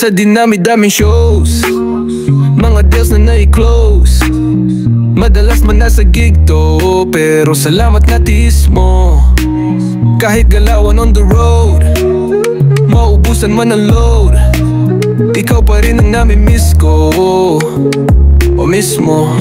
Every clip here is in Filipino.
Sa dinami-daming shows, mga deals na nai-close. Madalas man nasa gig to, pero salamat na tiis mo. Kahit galawan on the road, maubusan man ang load, ikaw pa rin ang nami-miss ko, o mismo.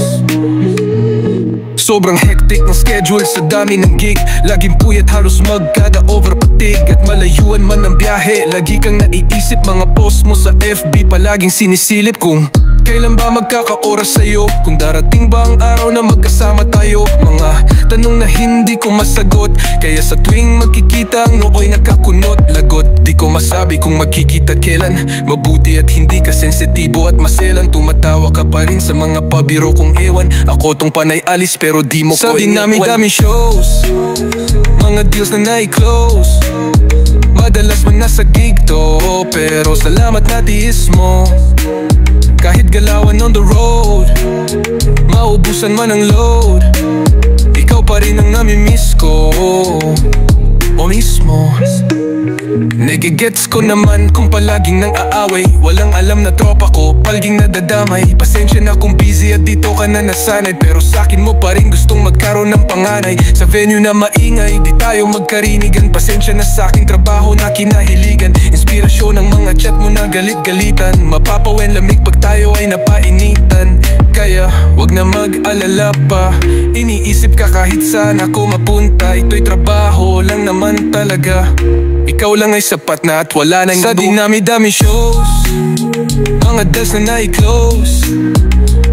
Sobrang hectic ng schedule sa dami ng gig. Laging puyat, halos magkada-over patig. At malayuan man ang biyahe, lagi kang naiisip. Mga post mo sa FB, palaging sinisilip kung kailan ba magkaka-oras sa'yo, kung darating ba ang araw na magkasama tayo. Mga tanong na hindi ko masagot, kaya sa tuwing magkikita ang nooy nakakunot. Lagot, di ko masabi kung magkikita kailan. Mabuti at hindi ka sensitibo at maselan. Tumatawa ka pa rin sa mga pabiro kong ewan. Ako tong panay alis pero di mo ko iniwan. Sa dinami-dami shows, mga deals na nai-close. Madalas man nasa gig to, pero salamat na tiis mo. Kahit galawan on the road, maubusan man ang load, ikaw pa rin ang nami-miss ko, o mismo. Nagigets ko naman kung palaging nang aaway. Walang alam na tropa ko, palging nadadamay. Pasensya na kung busy at dito ka na nasanay, pero sa'kin mo pa rin gustong magkaroon ng panganay. Sa venue na maingay, di tayo magkarinigan. Pasensya na sa'king trabaho na kinahiligan. Inspirasyon ng mga chat mo na galit-galitan. Mapapawen lamig pag tayo ay napainitan. Kaya wag na mag-alala pa, iniisip ka kahit saan ako mapunta. Ito'y trabaho lang naman talaga, ikaw lang ay sapat na at wala nang sa dinami-dami shows, mga deals na nai-close.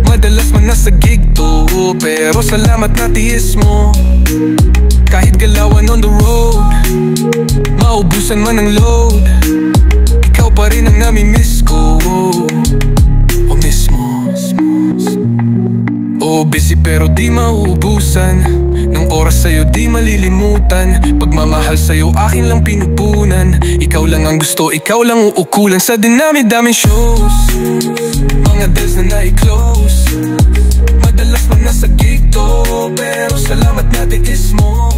Madalas man nasa gig to, pero salamat na tiis mo. Kahit galawan on the road, maubusan man ang load, ikaw pa rin ang nami-miss ko, o mismo. Oh, busy pero di mauubusan ng oras sa'yo, di malilimutan. Pagmamahal sa'yo akin lang pinupunan. Ikaw lang ang gusto, ikaw lang uukulan. Sa dinami-daming shows, mga deals na nai-close. Madalas man nasa gig to, pero salamat na tiis mo.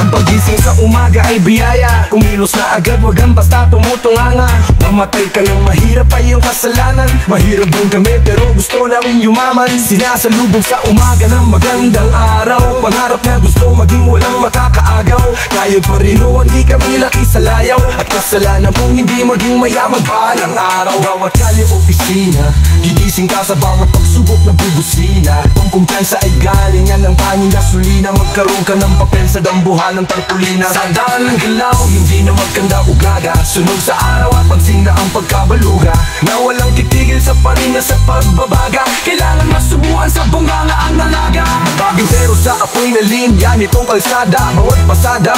Pagising sa umaga ay biyaya, kumilos na agad, wag ang basta tumutunganga. Mamatay ka ng mahirap ay iyong kasalanan. Mahirap din kami pero gusto namin yumaman. Sinasalubong sa umaga ng magandang araw, pangarap na gusto maging walang makakaagaw. Kaya pa rin o hindi kami laki sa layaw, at kasalanan kung hindi maging mayaman balang araw. Bawat kali opisina, gigising ka sa bawat pagsubok na bubusina. Kung kumpiyansa ay galingan ng tanging gasolina, magkaroon ka ng papel sa dambuhan ng tarpulina. Sa daan ng galaw, hindi na magkanda ugaga. Sunod sa araw at pansin na ang pagkabaluga, na walang titigil sa paninga sa pagbabaga. Kailangan masubuan sa bunganga ang nalaga. Baging pero sa apoy na linya nitong kalsada, bawat pasada,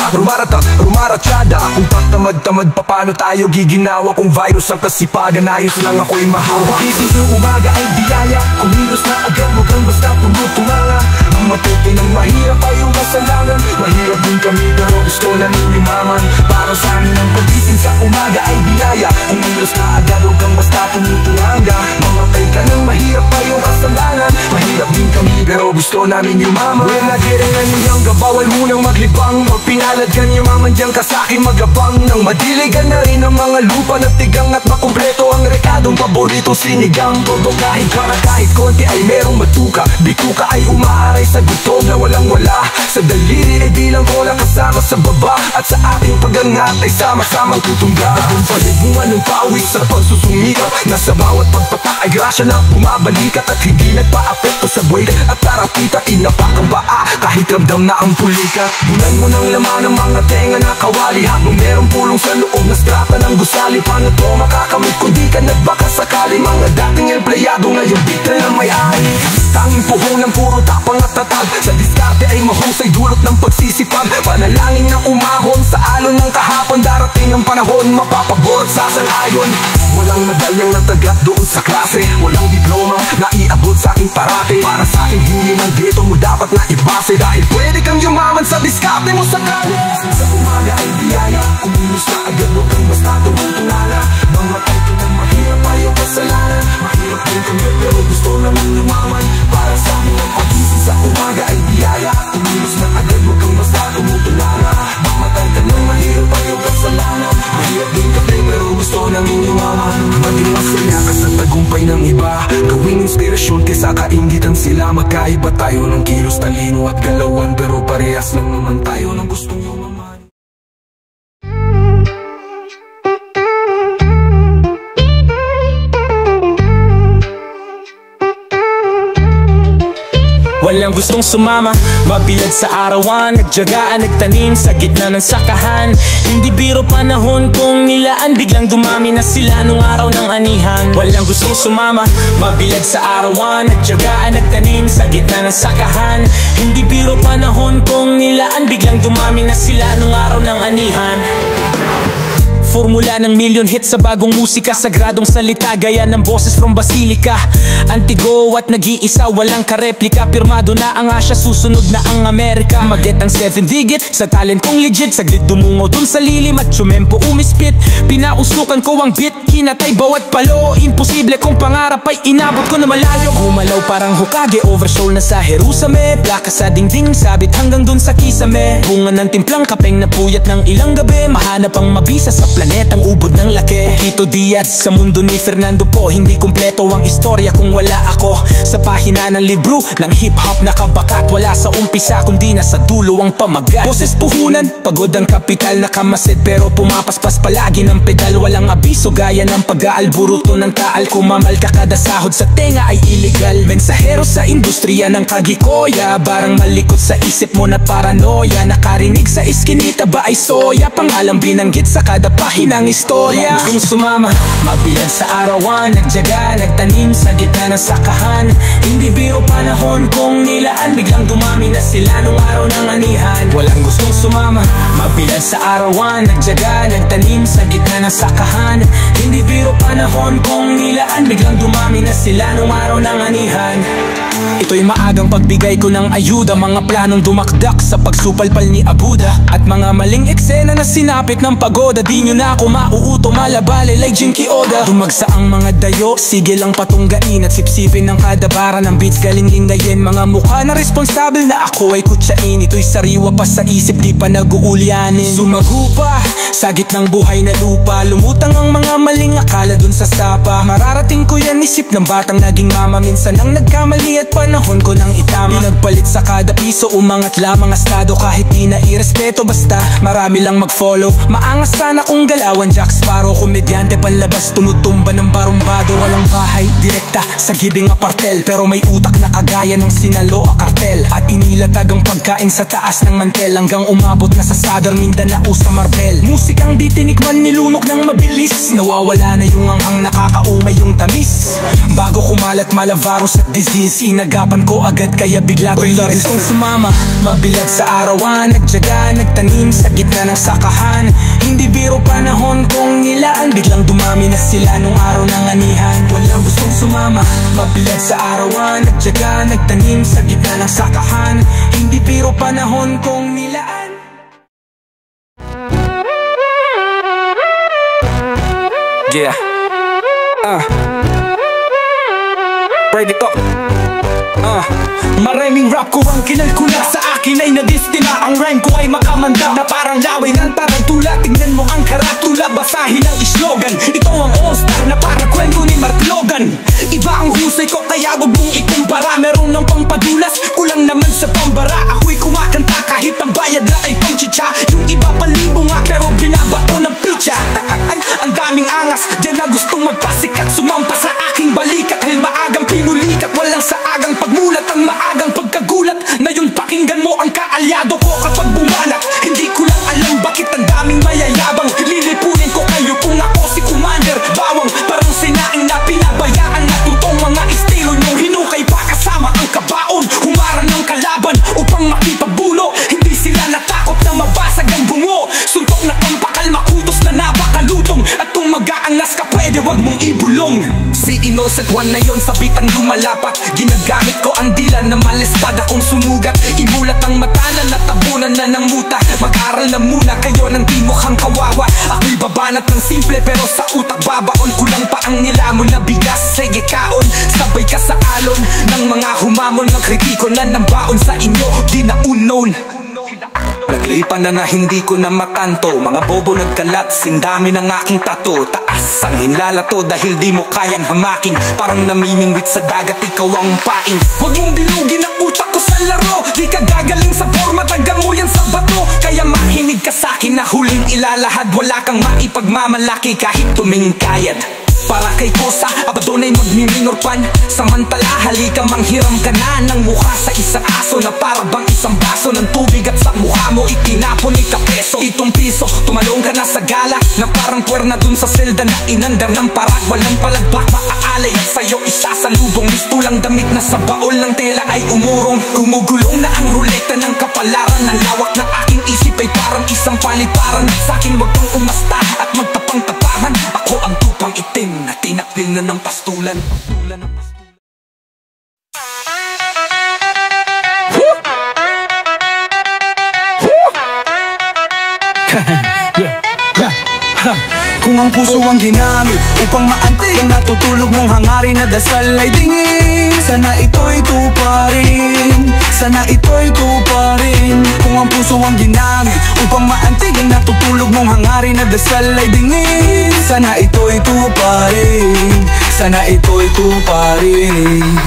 rumaratsyada. Kung tatamad-tamad pa paano tayo giginawa, kung virus ang kasipagan, ayos lang ako'y mahawa. Isip ng umaga ay biyaya, kumilos na agad, mukhang basta tumutunganga. Mamatay ng mahirap ay yung kasalanan. Mahirap din kami pero gusto namin limangan. Para sa amin ang pagising sa umaga ay biyaya, kumilos na agad, huwag kang basta tumutunganga. Mamatay ka ng mahirap ay yung kasalanan. Mahirap din kami pero gusto namin yumaman. When nagiringan niyang bawal munang maglibang. Pag pinalad ka yumaman diyan ka sa'kin magabang. Nang madiligan na rin ang mga lupa na tigang, at makumpleto ang rekadong paborito sinigang. Totokahin ka na kahit konti ay merong matuka. Bituka ay umaaray sa gutom na walang wala. Sa daliri ay bilang ko lang kasama sa baba, at sa ating pagangat ay sama-samang tutungga. Kung palibungan ng pawis sa pagsusumikap, na sa bawat pagpatak ay grasya na bumabalikat. At hindi nagpa-apekto sa buhay at tarapita, inapak ang baa kahit ramdam na ang pulika. Bulan mo ng laman ng mga tenga na kawali, habang merong pulong sa loob na strata ng gusali. Paano to makakamit kung di ka nagbaka sakali? Mga dating empleyado ngayon bigla ng may-ari. Tanging puhunan puro tapang at tatag, sa diskarte ay mahusay dulot ng pagsisipag. Panalangin na umahon sa alon ng kahapon, darating ang panahon mapapabor sa sanayon. Walang medalyang natagat doon sa klase, walang diploma na iabot sa aking parate. Para sa akin hindi man dito mo dapat na ibase, dahil pwede kang yumaman sa diskarte mo sa kanya. Sa umaga ay biyaya, kumilos na agad, huwag kang basta tumutungala. Mamatay ka ng mahirap ay yung kasalanan. Mahirap din kami pero gusto naman yumaman. kesa kaingitan sila. Magkaiba tayo ng kilos, talino at galawan, pero parehas lang naman tayo ng gustong yumaman. Walang gustong sumama, mabilad sa arawan, nagtyagaan, nagtanim sa gitna ng sakahan. Hindi biro panahon kung nilaan, biglang dumami na sila nung araw ng anihan. Walang gustong sumama, mabilad sa arawan, nagtyagaan, nagtanim sa gitna ng sakahan. Hindi biro panahon kung nilaan, biglang dumami na sila nung araw ng anihan. Formula ng million hits sa bagong musika, sagradong salita gaya ng boses from Basilica. Antigo at nag-iisa, walang kareplika, pirmado na ang Asya, susunod na ang Amerika. Mag-get ang 7 digit sa talent kong legit, saglit dumungo dun sa lilim at tsumempo umispit. Pinausukan ko ang beat, kinatay bawat palo. Imposible kung pangarap ay inabot ko na malayo. Gumalaw parang Hokage, oversoul na sa Jerusalem. Plaka sa dingding, sabit hanggang dun sa kisame. Bunga ng timplang kapeng na puyat ng ilang gabi. Mahanap ang mabisa sa planetang ubod ng laki. Tito Diaz sa mundo ni Fernando Po, hindi kumpleto ang istorya kung wala ako. Sa pahina ng libro ng hip-hop nakabakat, wala sa umpisa kundi nasa dulo ang pamagat. Boses puhunan, pagod ang kapital nakamasid, pero pumapaspas palagi ng pedal. Walang abiso gaya ng pag-aalburuto ng taal. Kumamal ka kada sahod sa tenga ay illegal. Mensahero sa industriya ng kagikoya, barang malikot sa isip mo na paranoia. Nakarinig sa iskinita ba ay soya, pangalang binanggit sa kada pahinang istorya. Kung sumama, mabilad sa arawan, nagtyaga, nagtanim sa gitna ng sakahan. Hindi biro panahon kung nilaan, biglang dumami na sila nung araw ng anihan. Walang gustong sumama, mabilad sa arawan, nagtyaga, nagtanim sa gitna ng sakahan. Hindi biro panahon kung nilaan, biglang dumami na sila nung araw ng anihan. Ito'y maagang pagbigay ko ng ayuda, mga planong dumakdak sa pagsupalpal ni Abuda, at mga maling eksena na sinapit ng pagoda. Di nyo na ako mauuto, malabali like Jinky Oda. Dumagsa ang mga dayo, sige lang patunggain at sipsipin ng kada bara ng beats, galing lingayin. Mga mukha na responsable na ako ay kutsain. Ito'y sariwa pa sa isip, di pa nag-uulyanin. Sumagupa sa gitnang buhay na lupa, lumutang ang mga maling akala dun sa sapa. Mararating ko yan, isip ng batang naging mama. Minsan ang nagkamali at panahon ko nang itama. Pinagpalit sa kada piso, umangat lamang estado. Kahit di na irespeto, basta marami lang mag-follow. Maangas sana kung galawan, Jack Sparrow. Komedyante panlabas, tumutumba ng barumbado. Walang bahay, direkta sa gibing apartel, pero may utak na kagaya ng Sinaloa kartel. At inilatag ang pagkain sa taas ng mantel, hanggang umabot na sa Southern Mindanao sa Marbel. Musikang di tinikman, nilunok ng mabilis. Nawawala na yung anghang, nakakaumay yung tamis. Bago kumalat malavirus at disease, inagapan ko agad kaya bigla ko'y gustong sumama. Mabilad sa arawan, nagtyaga, nagtanim sa gitna ng sakahan. Hindi biro panahon kung nilaan, biglang dumami na sila nung araw ng anihan. Walang gustong sumama, mabilad sa arawan, nagtyaga, nagtanim sa gitna ng sakahan. Hindi biro panahon kung nilaan. Yeah. Ready to. Maraming rap ko ang kinalkula, sa akin ay nadistina. Ang rhyme ko ay makamanda na parang laway ng tarantula. Tignan mo ang karatula, basahin ang islogan. Ito ang all-star na parang kwento ni Mark Logan. Iba ang husay ko kaya wag mong ikumpara. Meron ng pangpadulas, kulang naman sa pambara. Ako'y kumakanta kahit ang bayad na ay pangchicha. Yung iba palibo nga pero binabato ng picha. Ang daming angas, dyan na gustong magpasikat. Sumampa sa aking balikat, dahil maagang pinulikat. Walang sa agang pagmulat, ang maagang pagkagulat na yung pakinggan mo ang kaalyado ko kapag bumalat. Hindi ko lang alam bakit ang daming mayayabang. Lilipunin ko kayo kung ako si Commander Bawang. Parang sinaing na pinabayaan na tutong mga estilo niyong hinukay pa kasama ang kabaon. Humarang ng kalaban upang makipagbulo. Hindi sila natakot na mabasag ang bungo. Suntok na pampakal, makutos na napakalutong. At kung mag-aangas ka pwede wag mong ibulong. Si Innocent One na yon, sabit ang lumalapat. Ginagamit ko ang dila na malespada kong sumugat. Imulat ang mata na natabunan na ng muta. Mag-aral na muna kayo ng di mukhang kawawa. Ako'y babanat ng simple pero sa utak babaon. Kulang pa ang nilamon na bigas, sige kaon. Sabay ka sa alon ng mga humamon. Ng kritiko na nambaon sa inyo, di na unknown. Naglipan na nga hindi ko na makanto. Mga bobo nagkalat, sindami ng aking tato. Taas ang hinlalato dahil di mo kayang hamakin. Parang namimingwit sa dagat, ikaw ang paing. Huwag mong dilugin ang utak ko sa laro. Di ka gagaling sa forma, taga mo yan sa bato. Kaya mahinig ka sa'kin na huling ilalahad. Wala kang maipagmamalaki kahit tumingin kayad. Para kay Kosa, abadonay magmiminor pan. Samantala halika manghiram ka na ng mukha sa isang aso na para bang isang baso ng tubig at sa mukha mo itinapon ni kapeso. Itong piso, tumalong ka na sa gala na parang puwerna dun sa selda na inandar ng parag. Walang palagbak, maaalay at sa'yo isasalubong. Mistulang damit na sa baol ng tela ay umurong. Gumugulong na ang ruleta ng kapalaran. Ang lawak ng aking isip ay parang isang paliparan. Sa'kin wag kang umasta at magtapang-tapahan. Ako ang tupang itim na tinakbil na ng pastulan. Kung ang puso ang ginamit upang maantig ang natutulog mong hangarin na dasal ay dingin, sana ito'y tuparin, sana ito'y tuparin. Kung ang puso ang ginamit upang maantig ang natutulog mong hangarin na dasal ay dingin, sana ito'y tuparin, sana ito'y tuparin.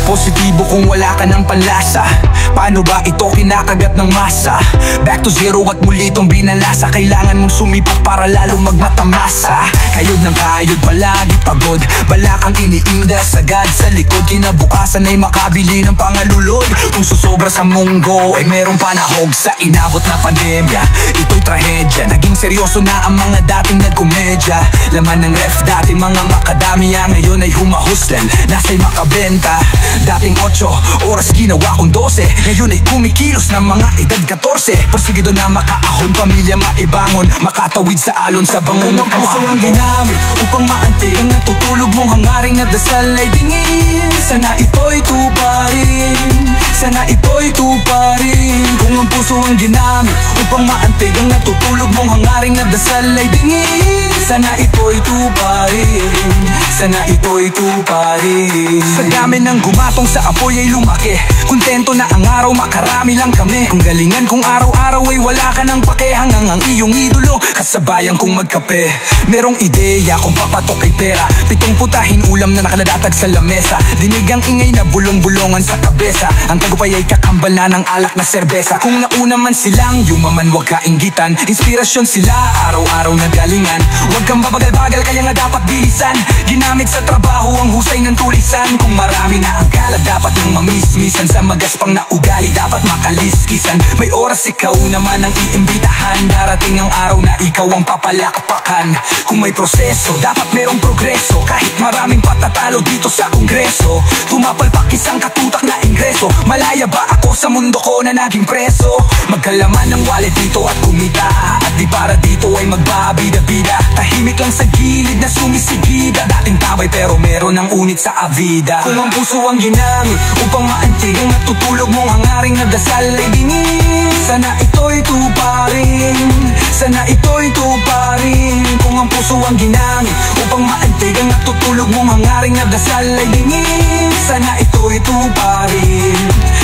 Positibo kung wala ka ng panlasa. Paano ba ito kinakagat ng masa? Back to zero at muli itong binalasa. Kailangan mong sumipat para lalo magmatamasa. Kayod ng kayod, palagi pagod. Balakang iniinda, sagad sa likod. Kinabukasan ay makabili ng pangalulod. Kung susobra sa munggo ay merong panahog sa inabot na pandemya. Ito'y trahedya, naging seryoso na ang mga dating nagkomedya. Laman ng ref dati mga makadamya, ngayon ay humahuslan, nasa'y makabenta. Dating 8 oras ginawa kong 12, ngayon ay kumikilos ng mga edad 14. Persigido na makaahon, pamilya maibangon, makatawid sa alon sa bangon ng puso ang ginamit upang maantig ang natutulog mong hangaring na dasal ay dingin. Sana ito'y tuparin, sana ito'y tuparin. Kung ang puso ang ginamit upang maantig ang natutulog mong hangaring na dasal ay dingin, sana ito'y tuparin, sana ito'y tuparin. Sa dami ng gumatong sa apoy ay lumaki, kontento na ang araw makarami lang kami. Ang galingan kung araw-araw ay wala ka ng pake. Hanggang ang iyong idolo kasabayan kong magkape. Merong ideya kung papatok kay pera, 7 putahin ulam na nakaladatag sa lamesa. Dinig ang ingay na bulong-bulongan sa kabesa. Ang tagupay ay kakambal na ng alak na serbesa. Kung nauna man silang yumaman wag kainggitan, inspirasyon sila araw-araw na galingan. Huwag kang babagal-bagal kaya nga dapat bilisan. Ginamit sa trabaho ang husay ng tulisan. Kung marami na ang kalat dapat yung mamismisan. Sa magaspang na ugali dapat makaliskisan. May oras ikaw naman ang iimbitahan. Darating ang araw na ikaw ang papalakpakan. Kung may proseso dapat merong progreso. Kahit maraming patatalo dito sa kongreso, tumapalpak isang katutak na ingreso. Malaya ba ako sa mundo ko na naging preso? Magkalaman ng wallet dito at kumita, at di para dito ay magbabida-bida. Tahimik lang sa gilid na sumisigida. Dating tabay pero meron ng unit sa avida. Kung ang puso ang ginamit upang maantig ang natutulog mong hangaring na dasal ay dingin, sana ito'y tuparin, sana ito'y tuparin. Kung ang puso ang ginamit upang maantig ang natutulog mong hangaring na dasal ay dingin, sana ito'y tuparin,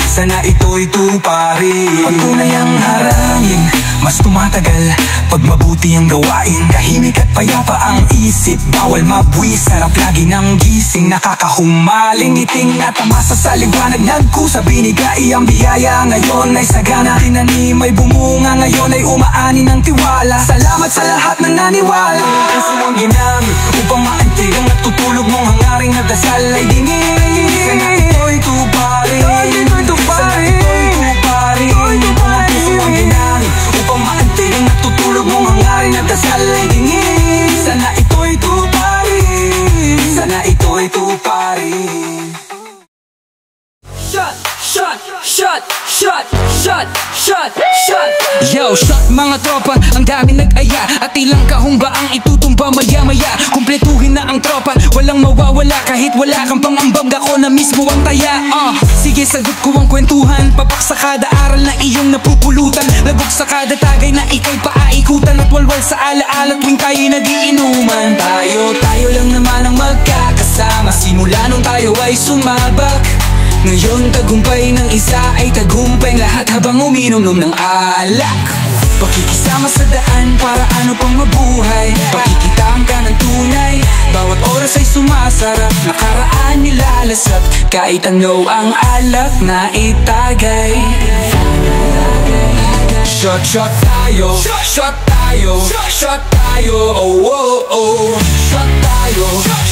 sana ito'y tuparin. Pag tunay ang harangin, mas tumatagal. Pag mabuti ang gawain, tahimik at payapa ang isip. Bawal mabwis, sarap lagi ng gising. Nakakahumaling ngiting na tamasa sa liwanag. Nagkusa binigay ang biyaya, ngayon ay sagana. Tinanim ay bumunga, ngayon ay umaani ng tiwala. Salamat sa lahat ng naniwala. Puso ang ginamit upang maantig ang natutulog mong hangaring na dasal ay dingin. Sana ito'y tuparin, sana ito'y tuparin. Kung ang puso ang ginamit upang maantig ang natutulog mong hangaring na dasal ay dingin, sana ito'y tuparin, sana ito'y tuparin. Shut, shut, shut, shut, shut, shut, shut. Yo, shut mga tropa, ang dami nag-aya. At ilang kahumba ang itutumba maya-maya. Kumpletuhin na ang tropa, walang mawawala. Kahit wala kang pangambag, ako na mismo ang taya. Sige, sagot ko ang kwentuhan. Papak sa kada aral na iyong napupulutan. Lagok sa kada tagay na ikay paaikutan. At walwal sa alaala tuwing tayo'y nagiinuman. Tayo lang naman ang magkakasama. Simula nung tayo ay sumabak, Ngayon tagumpay ng isa ay tagumpay lahat habang uminom ng alak. Pakikisama sa daan para ano pang mabuhay, pakikitaan ka ng tunay, bawat oras ay sumasarap, nakaraan nilalasap, kahit ano ang alak na itagay. Shot, shot tayo, shot tayo, shot tayo, oh, oh, oh. Shot tayo,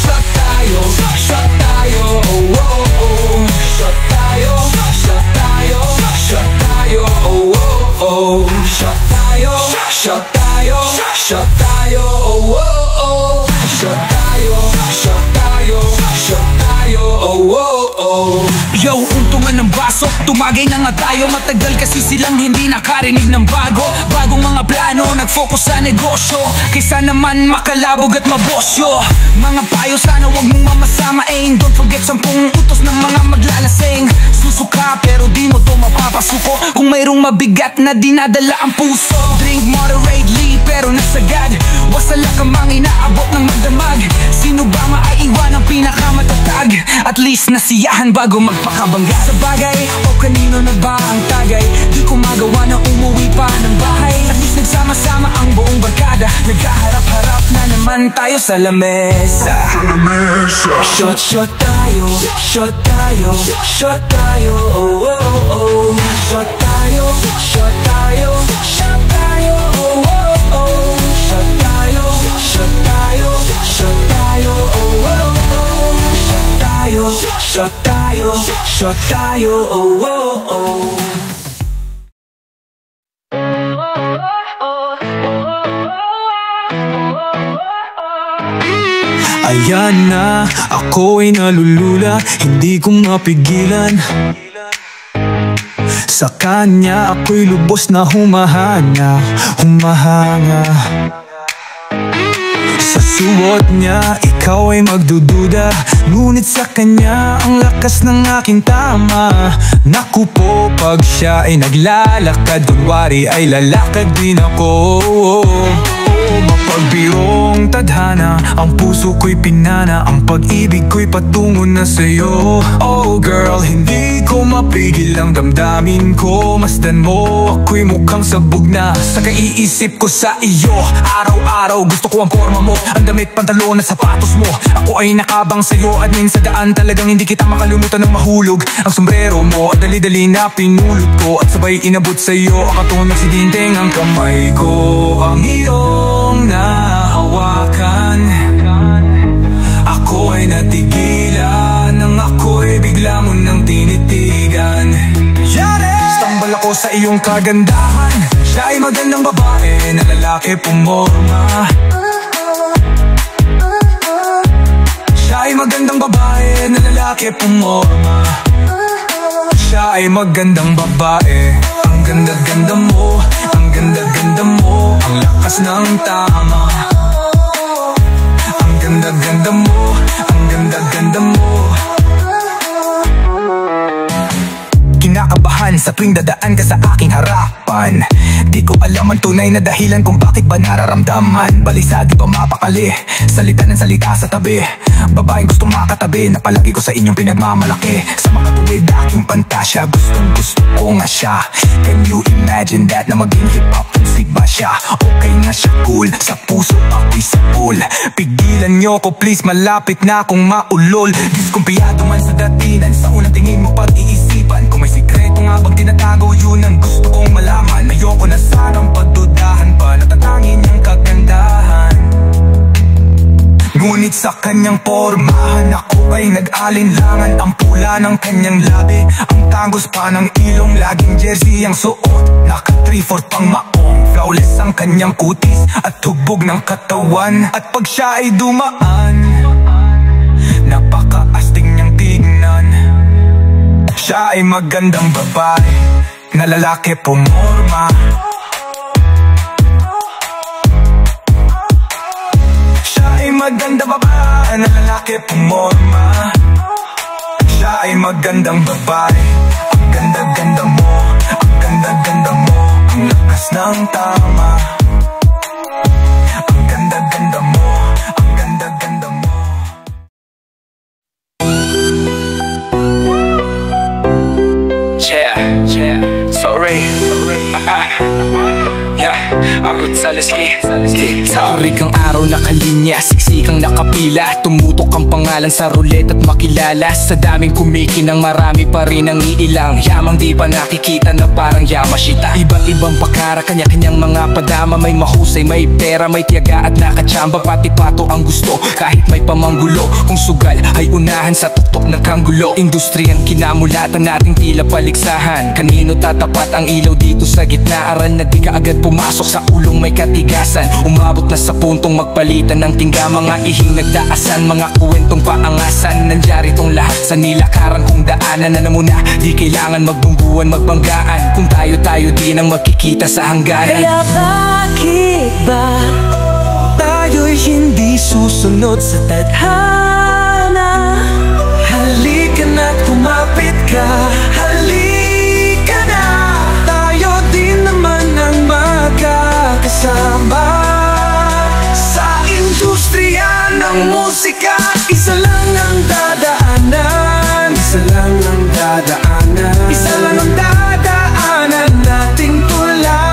shot tayo, shot tayo, oh, oh, oh. Shot tayo, shot tayo, shot tayo, oh, oh, oh. Shot tayo, shot tayo, shot tayo, oh, oh, oh. Shot tayo, shot tayo, shot tayo, oh, oh, oh. Yo, untungan ng baso, tumagay na nga tayo. Matagal kasi silang hindi nakarinig ng bago. Bagong mga plano, nag-focus sa negosyo, kaysa naman makalabog at mabosyo. Mga payo sana wag mong mamasamain. Don't forget 10 utos ng mga maglalasing. Susuka pero di mo to mapapasuko kung mayroong mabigat na dinadala ang puso. Drink moderately pero nasagad, wasala ka mang inaabot ng magdamag. Sino ba maaiwan ang pinakamatatag? At least nasiyahan bago magpakabangga. Sa bagay o kanino na ba ang tagay? Di ko magawa na umuwi pa ng bahay. At least nagsama-sama ang buong barkada, nagkaharap-harap na naman tayo sa lamesa. Shot, shot tayo, shot tayo, shot tayo, oh, oh, oh. Shot tayo, shot tayo, shot tayo, oh, oh, oh. Shot tayo, shot tayo, shot tayo, oh, oh, oh. Shot tayo, shot tayo, shot tayo, oh, oh, oh. Ayan na, ako ay nalulula, hindi ko mapigilan. Sa kanya ako'y lubos na humahanga, humahanga. Sa suot niya, ikaw ay magdududa, ngunit sa kanya ang lakas ng aking tama. Naku po, pag siya ay naglalakad, kunwari ay lalakad din ako. Mapagbirong tadhana, ang puso ko'y pinana, ang pag-ibig ko'y patungo na sa'yo. Oh girl, hindi ko mapigil ang damdamin ko. Masdan mo, ako'y mukhang sabog na sa kaiisip ko sa iyo. Araw-araw gusto ko ang forma mo, ang damit, pantalon at sapatos mo. Ako ay nakabang sa'yo at min sa daan, talagang hindi kita makalimutan ng mahulog. Ang sombrero mo at dali-dali na pinulot ko, at sabay inabot sa'yo ang katulad ng sidinteng ang kamay ko. Ang iyong nahawakan, ako ay natigilan, nang ako ay bigla mo nang tinitigan. Stambal ako sa iyong kagandahan, siya ay magandang babae na lalaki pumorma. Siya ay magandang babae na lalaki pumorma. Siya ay magandang babae, ang ganda-ganda mo, ang ganda-ganda mo, ang lakas ng tama. Ang ganda-ganda mo, ang ganda-ganda mo. Kinakabahan sa tuwing dadaan ka sa aking harapan. Di ko alam ang tunay na dahilan kung bakit ba nararamdaman. Balisa di ba mapakali, salita ng salita sa tabi. Babaeng gusto makatabi, na palagi ko sa inyong pinagmamalaki. Sa mga tuwid aking pantasya, gustong gusto ko nga siya. Can you imagine that, na maging hip-hop music ba siya? Okay nga siya cool, sa puso ako'y sa pool. Pigilan nyo ko please, malapit na akong maulol. Diskumpiyado man sa datinan, sa unang tingin mo pag-iisipan. Kung may sikreto nga bang tinatago, yun ang gusto kong malaman. Ayoko na sanang pagdudahan pa, natatangin niyang kagandahan. Ngunit sa kanyang pormahan, ako ay nag-alinlangan. Ang pula ng kanyang labi, ang tagos pa ng ilong, laging jersey ang suot, naka 3/4 pang maong. Flawless ang kanyang kutis at hubog ng katawan. At pag siya ay dumaan, napakaastig niyang tignan. Siya ay magandang babae na lalaki pumorma. Maganda babae na lalaki pumorma. Siya ay magandang babae, ang ganda-ganda mo, ang ganda-ganda mo, ang lakas ng tama. Ang ganda-ganda mo, ang ganda-ganda mo. Ako Saleski. Tarik ang araw nakalinya, siksikang nakapila. Tumutok ang pangalan sa roulette at makilala. Sa daming kumikinang marami pa rin ang iilang yamang di pa nakikita na parang Yamashita. Ibang-ibang pakara, kanya-kanyang mga padama. May mahusay, may pera, may tiyaga at nakachamba. Pati pato ang gusto kahit may pamanggulo. Kung sugal ay unahan sa tuktok ng kanggulo. Industriyang kinamulatan nating tila paligsahan. Kanino tatapat ang ilaw dito sa gitna? Aral na di ka agad pumasok sa ulong may katigasan. Umabot na sa puntong magpalitan ng tingga. Mga ihing nagdaasan, mga kwentong paangasan. Nandyari tong lahat sa nilakaran kong daanan. Na muna, di kailangan magbungguan, magbanggaan. Kung tayo-tayo din ang magkikita sa hangganan. Kaya bakit ba tayo'y hindi susunod sa tadhana? Halika na't kumapit ka, halika na. Tayo din naman ang magkakasama sa industriya ng musika. Isa lang ang dadaanan, isa lang ang dadaanan, isa lang ang dadaanan nating tulay.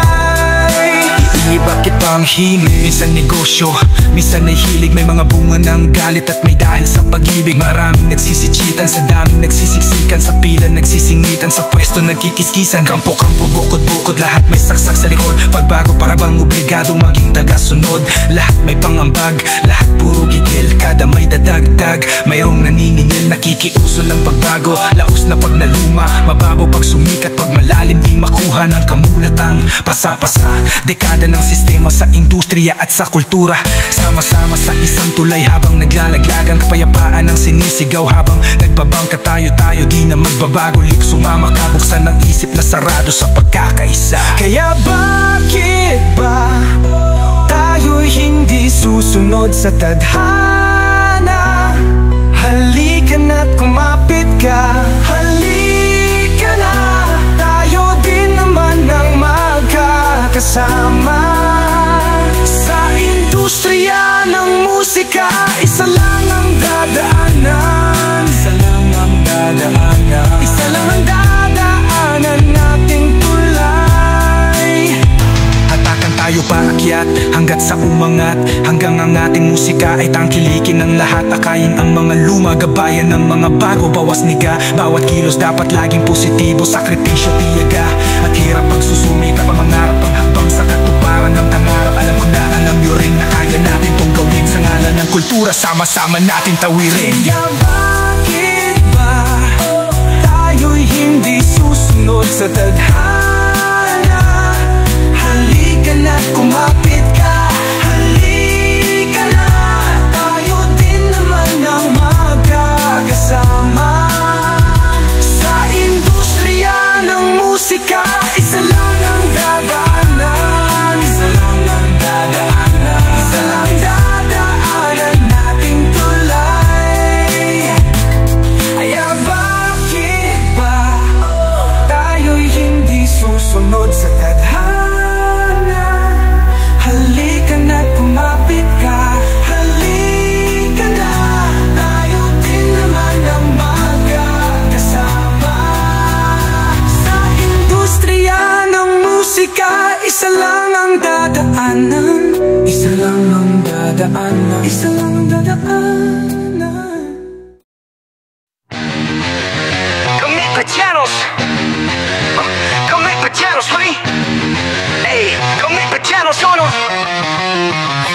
Bakit pa ang himig? Minsan negosyo, minsan ay hilig. May mga bunga ng galit at may dahil sa pag-ibig. Maraming nagsisichitan, sa daming nagsisiksikan. Sa pila nagsisingitan, sa pwesto nagkikiskisan. Kampo-kampo, bukod-bukod, lahat may saksak sa likod. Pagbago para bang obligadong maging tagasunod. Lahat may pangambag, lahat puro gigil. Kada may dadagdag, mayroong naniningil. Nakikiuso ng pagbago, laos na pag naluma. Mababaw pag sumikat, pag malalim di makuha ng kamulatang pasa-pasa. Dekada ng sistema sa industriya at sa kultura. Sama-sama sa isang tulay habang naglalaglagan. Kapayapaan ang sinisigaw habang nagbabangka tayo-tayo. Di na magbabago, lip sumama ka. Buksan ang isip na sarado sa pagkakaisa. Kaya bakit ba tayo'y hindi susunod sa tadhana? Halika na't kumapit ka, halika na. Tayo din naman ang magkakasama sa industriya ng musika. Isa lang ang dadaanan, isa lang ang dadaanan, isa lang ang dadaanan nating tulay. Hatakan tayo paakyat hanggat sa umangat, hanggang ang ating musika ay tangkilikin ng lahat. Akayin ang mga luma, gabayan ng mga bago. Bawas niga, bawat kilos dapat laging positibo. Sakripisyo, tiyaga at hirap pagsusumikap. Ang mangarap, ang habang sa katuparan ng tangarap. Alam ko na, alam nyo rin na kaya natin tong gawin. Sa ngalan ng kultura, sama-sama natin tawirin. Kaya bakit ba tayo'y hindi susunod sa tadhana? Halika na't kumapit ka, halika na. Tayo din naman ang magkakasama sa industriya ng musika. Isa lang ang dadaanan, isa lang ang dadaanan, isa lang ang dadaanan nating tulay. Kaya bakit ba tayo'y hindi susunod sa tadhana? Halika na't kumapit ka, halika na. Tayo din naman ang magkakasama sa industriya ng musika. Isa lang ang dadaanan, isa lang ang dadaanan, isa lang ang dadaanan. Connect the channels, connect the channels, honey. Hey, connect the channels, ono.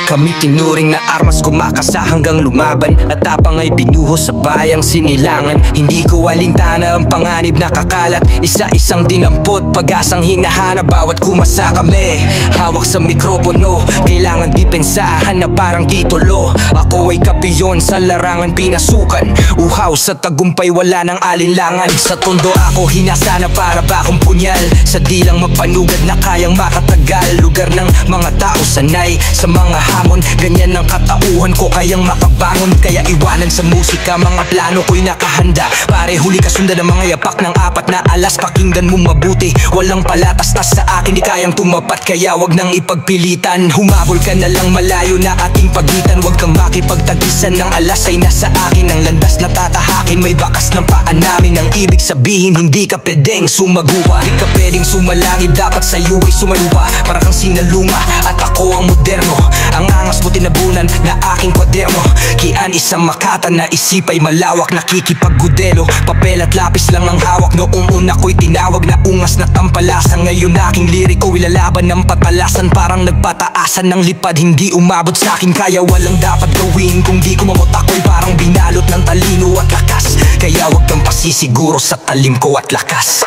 Kami tinuring na armas, kumakasa hanggang lumaban. At tapang ay binuhos sa bayang sinilangan. Hindi ko alintana ang panganib na kakalat. Isa-isang dinampot, pag-asang hinahanap. Bawat kumasa kami, hawak sa mikropono. Kailangan dipensahan na parang titulo. Ako ay kapiyon sa larangan pinasukan. Uhaw sa tagumpay, wala nang alinlangan. Sa tondo ako hinasana para bakong punyal. Sa dilang magpanugad na kayang makatagal. Lugar ng mga tao sanay sa mga hamon. Ganyan ang katauhan ko, kayang makabangon. Kaya iwanan sa musika, mga plano ko'y nakahanda. Pare, huli kasundan ng mga yapak ng 4 na alas. Pakinggan mo mabuti, walang palatas-tas sa akin, di kayang tumapat. Kaya wag nang ipagpilitan, humabol ka na lang, malayo na ating pagitan. Wag kang makipagtagisan, ng alas ay nasa akin. Ang landas na tatahakin, may bakas ng paa namin. Ang ibig sabihin, hindi ka pwedeng sumagupa. Di ka pwedeng sumalangit, dapat sa'yo ay sumalupa. Para kang sinalunga at ako ang moderno. Ang angas mo tinabunan na aking kwaderno. Kian isang makata na isip ay malawak. Nakikipaggudelo, papel at lapis lang ang hawak. Noong una ko'y tinawag na ungas na tampalasan. Ngayon aking liriko ilalaban ng patalasan. Parang nagpataasan ng lipad, hindi umabot sa'kin. Kaya walang dapat gawin kung di kumamot. Ako'y parang binalot ng talino at lakas. Kaya wag kang pasisiguro sa talim ko at lakas.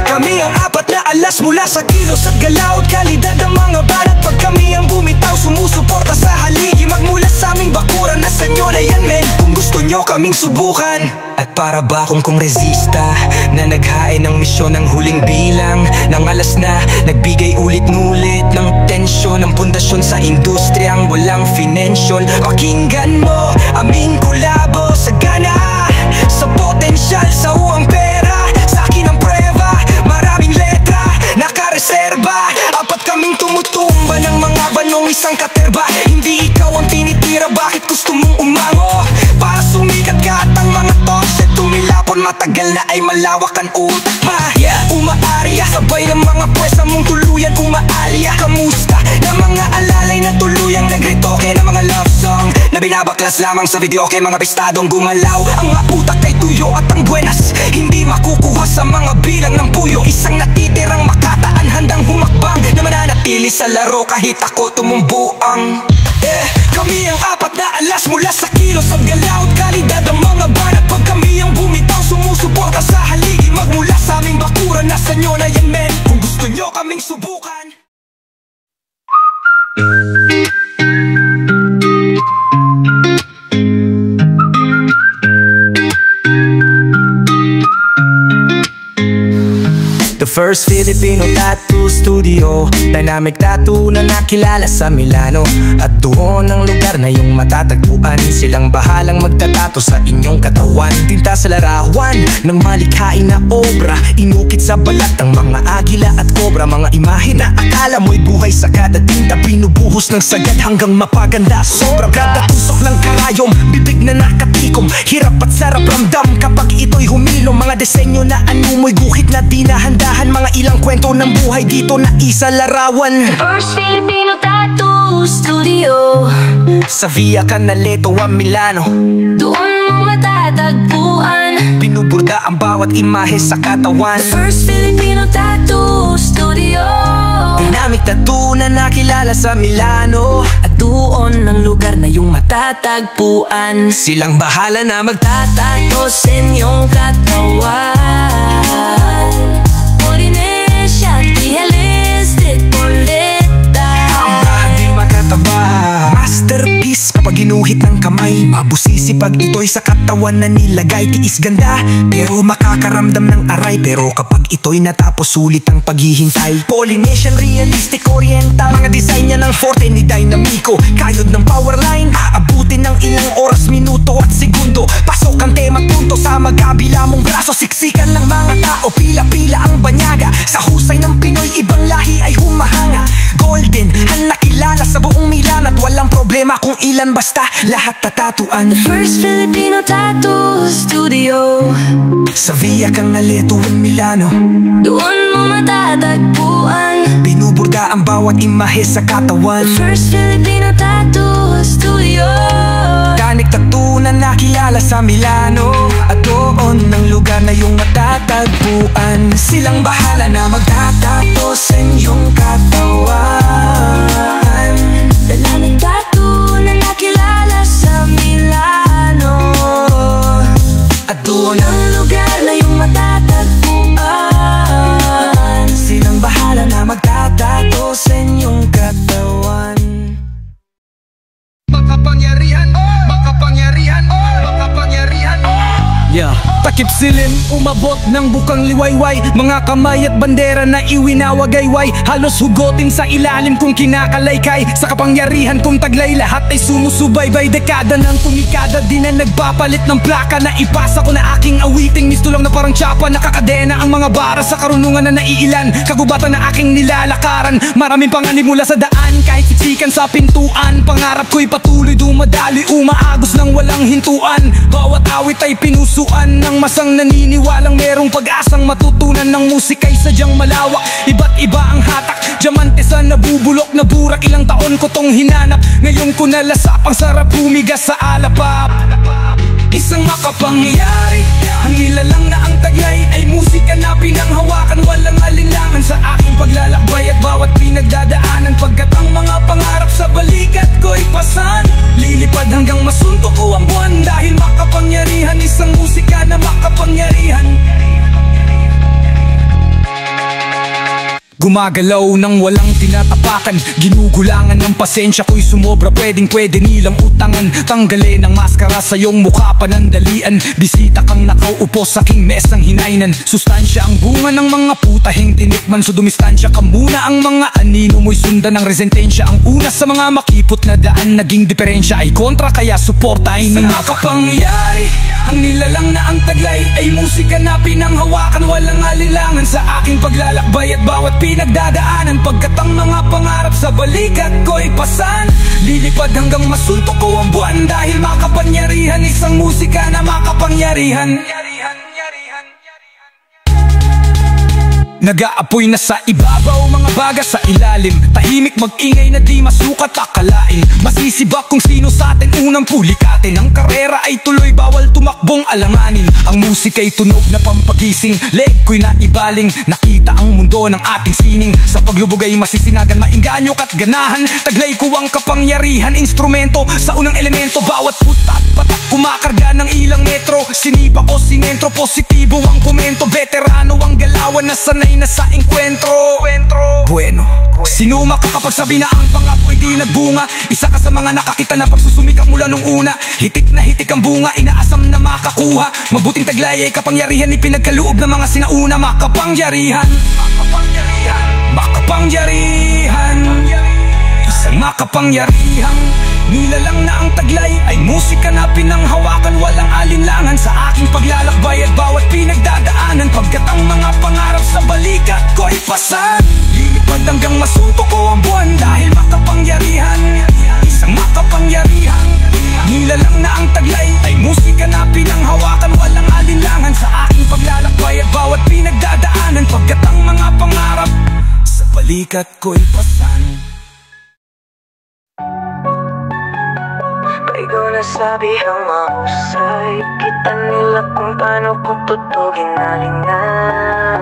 Kami ang 4 na alas, mula sa kilos at galaw at kalidad ng mga balat. Pag kami ang bumitaw, sumusuporta sa haligi. Magmula sa aming bakuran, nasa nyo na yan men, kung gusto nyo kaming subukan. At para ba kung resista na naghain ng misyon ng huling bilang ng alas na nagbigay ulit-ngulit ng tensyon, ng pundasyon sa industriyang walang financial. Pakinggan mo aming kulabo sa gana, sa potensyal, sa uwang pera. Sa akin ang preva, maraming letra nakareserba. 4 kaming tumutumba ng mga banong isang katerba. Hindi ikaw ang tinitira, bakit gusto mong umango? Para sumikat ka at ang mga torse tumilapon. Matagal na ay malawak ang utak pa. Umaarya, sabay ng mga pwesa mong tuluyan umaalya. Kamusta na mga alalay na tuluyang nagritoke ng mga love song na binabaklas lamang sa video kay mga pistadong gumalaw. Ang mga utak ay tuyo at ang buenas hindi makukuha sa mga bilang ng puyo. Isang natitirang makataan, handang humakbang na mananatili sa laro kahit ako tumumbuang. Kami ang 4 na alas, mula sa kilos at galaw at kalidad ng mga banat. Pag kami ang bumitaw, sumusuporta sa haligi. Magmula sa aming bakuran, nasa nyo na yan men, kung gusto nyo kaming subukan. The first Filipino tattoo studio, dynamic tattoo na nakilala sa Milano. At doon ang lugar na yung matatagpuan. Silang bahalang magtatato sa inyong katawan. Tinta sa larawan ng malikhain na obra, inukit sa balat ng mga agila at kobra. Mga imahe na akala mo'y buhay sa kada tinta, binubuhos ng sagad hanggang mapaganda. Sobra kada tusok ng karayom, bibig na nakatikom. Hirap at sarap ramdam kapag ito'y humilom. Mga disenyo na anumoy guhit na di nahandahan. Mga ilang kwento ng buhay dito na isa larawan. First Filipino Tattoo Studio sa Via Canaleto a Milano. Doon mo matatagpuan, binuburda ang bawat imahe sa katawan. The first Filipino Tattoo Studio, dynamic tattoo na nakilala sa Milano. at doon ang lugar na yung matatagpuan. Silang bahala na Magtatato sa inyong katawan. Polinesia, realistic, polita. ang di makataba. Masterpiece kapag ginuhit ng kamay, mabusisi pag ito'y sa katawan na nilagay. Tiis ganda pero makakaramdam ng aray. Pero kapag ito'y natapos, sulit ang paghihintay. Polynesian, realistic, oriental, mga design niya ng forte ni Dynamico. Kayod ng power line, aabutin ng ilang oras, minuto at segundo. Pasok ang tema, punto sa magkabila mong braso. Siksikan ng mga tao, pila-pila ang banyaga. Sa husay ng Pinoy, ibang lahi ay humahanga. Golden, ang nakilala sa buong Milan. At walang problema kung ilan, basta lahat tatatuan. The first Filipino Tattoo Studio Sa Via Canaleto a Milano. Doon mo matatagpuan, Binuburda ang bawat imahe sa katawan. The first Filipino Tattoo Studio, Danik tattoo na nakilala sa Milano. At doon ang lugar na yung matatagpuan. Silang bahala na magtatato sa inyong katawan. Dynamic tattoo na nakilala sa Milano. At doon Ang lugar na yung matatagpuan. silang bahala na magtatato sa inyong katawan. Makapangyarihan, makapangyarihan, makapangyarihan. Yeah. Takip silim, umabot ng bukang liwayway. Mga kamay at bandera na iwinawagayway, halos hugotin sa ilalim kung kinakalaykay. Sa kapangyarihan kong taglay, lahat ay sumusubaybay. Dekada ng kumikada, di na nagpapalit ng plaka. Na ipasa ko na aking awiting, misto lang na parang tsapa. Nakakadena ang mga bara sa karunungan na naiilan. Kagubatan na aking nilalakaran, maraming panganib mula sa daan. Kahit siksikan sa pintuan, pangarap ko'y patuloy dumadali, umaagos ng walang hintuan. Bawat awit ay pinusuan ng masang naniniwalang merong pag-asang matutunan ng musika'y sadyang malawak. Iba't iba ang hatak, diamante sa nabubulok na burak. Ilang taon ko tong hinanap, ngayon ko nalasap ang sarap humigas sa alapap. Isang makapangyari, ang nilalang na ang taglay ay musika na pinanghawakan, walang alinlangan sa aking paglalakbay at bawat pinagdadaanan. Pagkat ang mga pangarap sa balikat ko'y pasan, lilipad hanggang masuntok ko ang buwan. Dahil makapangyarihan, isang musika na makapangyarihan. Gumagalaw ng walang tinatapakan, ginugulangan ng pasensya ko'y sumobra. Pwede nilang utangan, tanggalin ang maskara sa iyong mukha panandalian. Bisita kang nakaupo sa aking mesang hinainan. Sustansya ang bunga ng mga putahing tinikman, so dumistansya ka muna. Ang mga anino mo'y sundan ng resentensya. Ang una sa mga makipot na daan, naging diferensya ay kontra, kaya suporta ay ng makapangyari. Ang nilalang na ang taglay ay musika na pinanghawakan, walang alinlangan sa aking paglalakbay at bawat pinagdadaanan. Pagkat ang mga pangarap sa balikat ko'y pasan, lilipad hanggang masuntok ko ang buwan. Dahil makapangyarihan, isang musika na makapangyarihan. Nag-aapoy na sa ibabaw, mga baga sa ilalim. Tahimik mag-ingay na di masukat akalain. Masisibak kung sino sa atin unang pulikatin. Ang karera ay tuloy, bawal tumakbong alanganin. Ang musika'y tunog na pampagising, leg ko'y naibaling. Nakita ang mundo ng ating sining, sa paglubog ay masisinagan, maingganyo at ganahan. Taglay ko ang kapangyarihan, instrumento sa unang elemento. Bawat puta at patak kumakarga ng ilang metro. Sinipa ko sinentro, positibo ang komento. Veterano ang galawan na sanay na sa enkwentro. Bueno, sino makakapagsabi na ang pangapoy di nagbunga? Isa ka sa mga nakakita na pagsusumikap mula nung una. Hitik na hitik ang bunga, inaasam na makakuha. Mabuting taglay ay kapangyarihan, ipinagkaloob ng mga sinauna. Makapangyarihan, makapangyarihan, isang makapangyarihan. Nilalang na ang taglay ay musika na pinanghawakan, walang alinlangan sa aking paglalakbay at bawat pinagdadaanan. Pagkat ang mga pangarap sa balikat ko'y pasan, lilipad hanggang masuntok ko ang buwan. Dahil makapangyarihan, isang makapangyarihan. Nilalang na ang taglay ay musika na pinanghawakan, walang alinlangan sa aking paglalakbay at bawat pinagdadaanan. Pagkat ang mga pangarap sa balikat ko'y pasan. Ikaw nasabi ang mahusay, kita nila kung paano ko tutugin nalingan.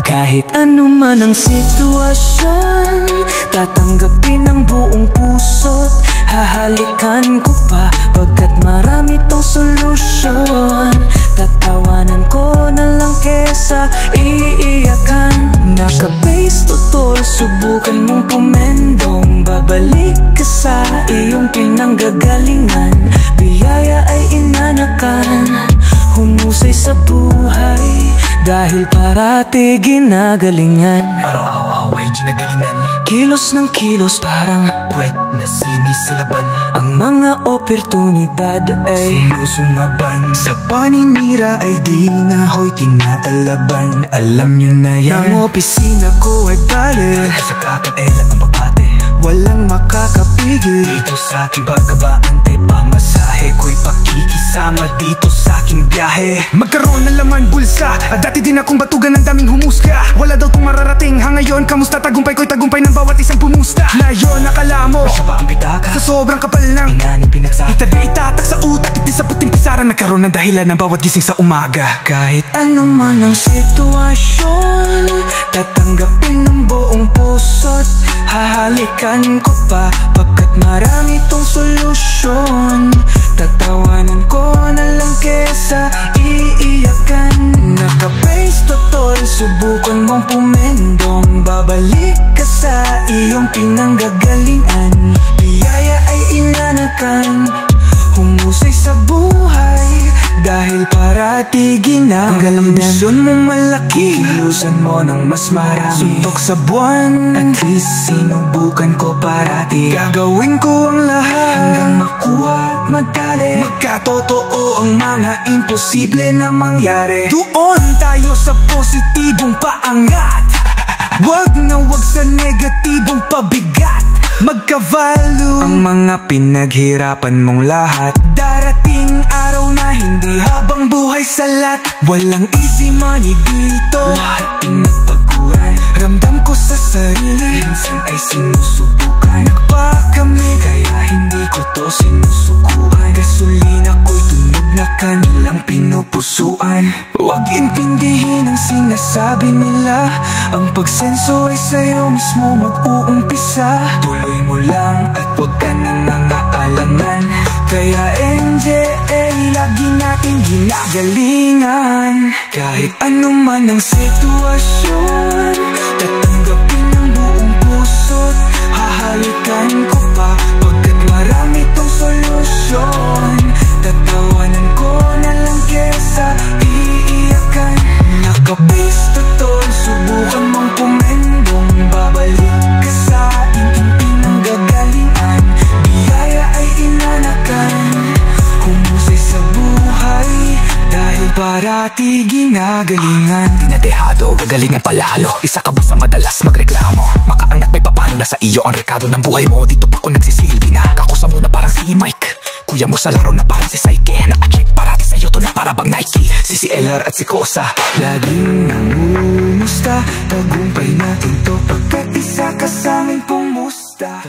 Kahit ano man ang sitwasyon, tatanggapin ang buong puso't hahalikan ko pa. Pagkat marami tong solusyon, tatawanan ko na lang kesa iiyakan. Naka-base tutol, subukan mong pumendong. Babalik ka sa iyong pinanggagalingan. Biyaya ay inanakan, humusay sa buhay dahil parati ginagalingan. Araw-araw ay ginagalingan, Kilos ng kilos parang puwet na sinis sa laban. ang mga oportunidad ay sinusumaban. Sa paninira ay di na ho'y tinatalaban. Alam nyo na yan, ang opisina ko ay bale. sa kakailan ang pagpate, Walang makakapigil dito sa aking pagkabaante. Pamasahe ko'y pakikisama dito sa aking biyahe. Magkaroon ng laman bulsa, at dati din akong batugan ng daming humusga. Wala daw itong mararating, ngayon kamusta? Tagumpay ko'y tagumpay ng bawat isang pumusta. Ngayon nakala mo, Siya ba ang pitaka? sa sobrang kapal ng Inani pinagsabi. itatak sa utak, iti sa puting pisaran. Nagkaroon ng dahilan ng bawat gising sa umaga. Kahit ano man ang sitwasyon, tatanggapin ng buong puso't hahalikan ko pa. Pagkat marami tong solusyon, tatawanan ko na lang kesa iiyakan. Naka-base tutol, subukan mong pumendong. Babalik ka sa iyong pinanggagalingan. Biyaya ay inanakan, Humusay sa buhay dahil parati ginagawa. Ang ambisyon mo malaki, kilusan mo ng mas marami. Suntok sa buwan, at least sinubukan ko parati. Gagawin ko ang lahat hanggang makuha at madali. Magkatotoo ang mga imposible na mangyari. Doon tayo sa positibong paangat, wag na wag sa negatibong pabigat. Magka-value ang mga pinaghirapan mong lahat. Darating araw na hindi habang buhay salat. Walang easy money dito, lahat pinagpaguran. Ramdam ko sa sarili, minsan ay sinusubukan. Nagpakami kaya hindi ko to sinusukuan. Gasolina ko'y tunog na kanilang pinupusuan. Huwag intindihin ang sinasabi nila, ang pagsenso ay sa'yo mismo mag-uumpisa. Tuloy mo lang at huwag ka nang nangaalangan. Kaya NJA, lagi natin ginagalingan. Kahit anuman ang sitwasyon, tatanggapin ng buong puso't hahalikan ko pa. Pagkat marami tong solusyon, tatawanan ko na lang kesa iiyakan. Nakabase totoo, subukan mong pumendong. Babalik ka sa ating pinanggagalingan. Biyaya ay inanakan, humusay sa buhay dahil parati ginagalingan. Dinadehado, gagalingan palalo. Isa ka ba sa madalas magreklamo? Makaangat may papano na sa iyo ang rekado ng buhay mo. Dito pa ko nagsisilbi na kakusa mo na parang si Mike. Kuya mo sa laro na parang si Saike. Naka-check parati sa'yo to na para bang Nike. Si LR at si Kosa laging nangumusta, tagumpay natin to pagkat isa ka sa aming pumusta.